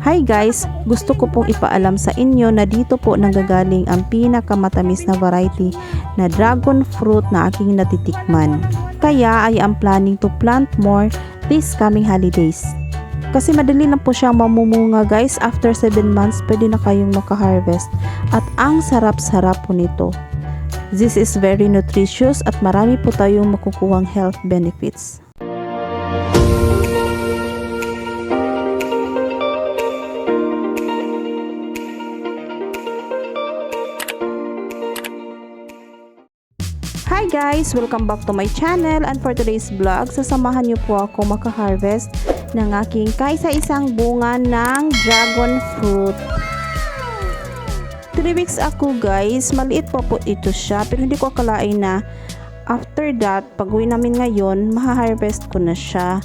Hi guys! Gusto ko pong ipaalam sa inyo na dito po nanggagaling ang pinakamatamis na variety na dragon fruit na aking natitikman. Kaya I am planning to plant more this coming holidays. Kasi madali lang po siyang mamumunga guys. After 7 months pwede na kayong makaharvest. At ang sarap-sarap po nito. This is very nutritious at marami po tayong makukuhang health benefits. Hi guys! Welcome back to my channel, and for today's vlog, sasamahan niyo po ako makaharvest ng aking kaisa-isang bunga ng dragon fruit. 3 weeks ako guys, maliit po ito siya, pero hindi ko akalain na after that, pag-uwi namin ngayon, maha-harvest ko na siya.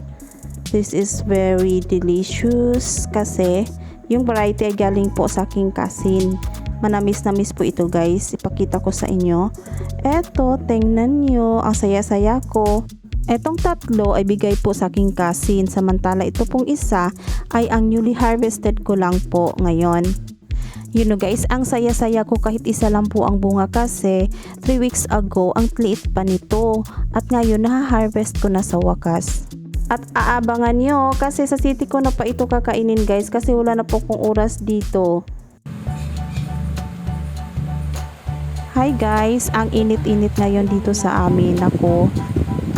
This is very delicious kasi yung variety ay galing po sa aking cousin. Manamis-namis po ito guys. Ipakita ko sa inyo. Eto, tingnan nyo. Ang saya-saya ko. Etong tatlo ay bigay po sa aking cousin. Samantala ito pong isa ay ang newly harvested ko lang po ngayon. You know guys, ang saya-saya ko kahit isa lang po ang bunga kasi 3 weeks ago ang liit pa nito. At ngayon naha-harvest ko na sa wakas. At aabangan nyo kasi sa city ko na pa ito kakainin guys kasi wala na po kong oras dito. Hi guys, ang init-init ngayon dito sa amin ako.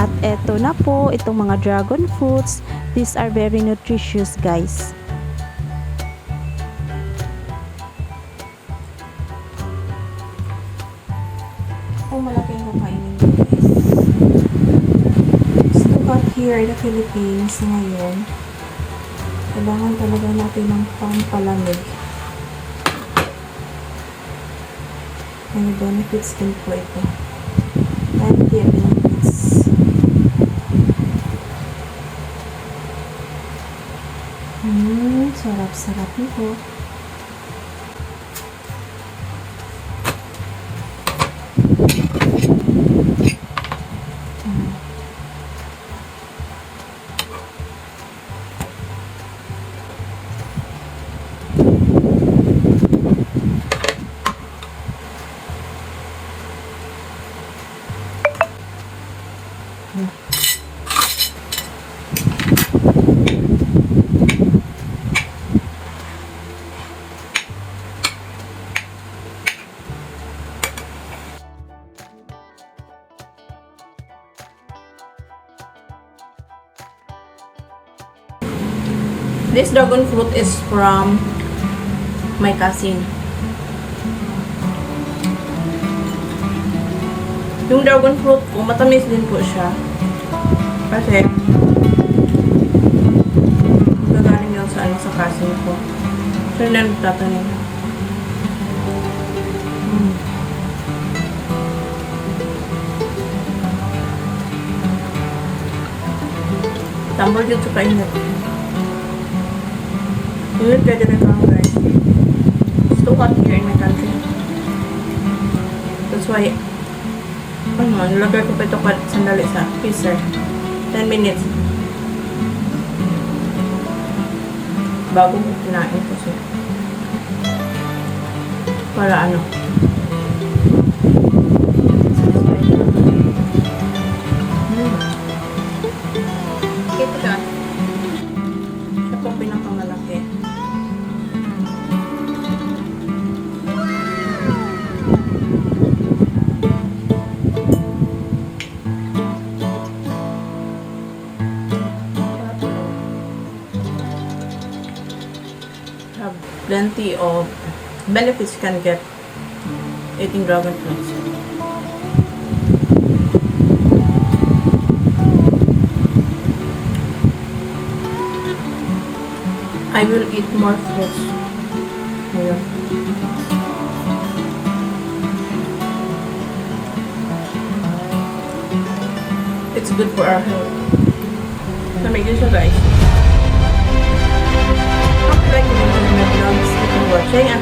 At eto na po, itong mga dragon fruits. These are very nutritious guys. Malaki yung kainin guys. So but here in the Philippines ngayon, kailangan talaga natin ng pampalamig. May benefits din po ito. Plenty of benefits. Sarap-sarap nito. This dragon fruit is from my cousin. Yung dragon fruit ko, matamis din po siya. Kasi, gagaling yun sa cousin ko. So, yun na nagtatanim. Tambol dito sa kainat. Yun, pwede rin kang guys. It's too hot here in my country. That's why, nilagay ko pa ito sandali sa freezer. 10 minutes. Bago ko kinain ko siya. Para ano. Ito ka. Siya po pinakamalaki. Have plenty of benefits you can get eating dragon fruits. I will eat more fruits. Ayun. It's good for our health. Namigil siya guys. Like my vlogs, keep on watching and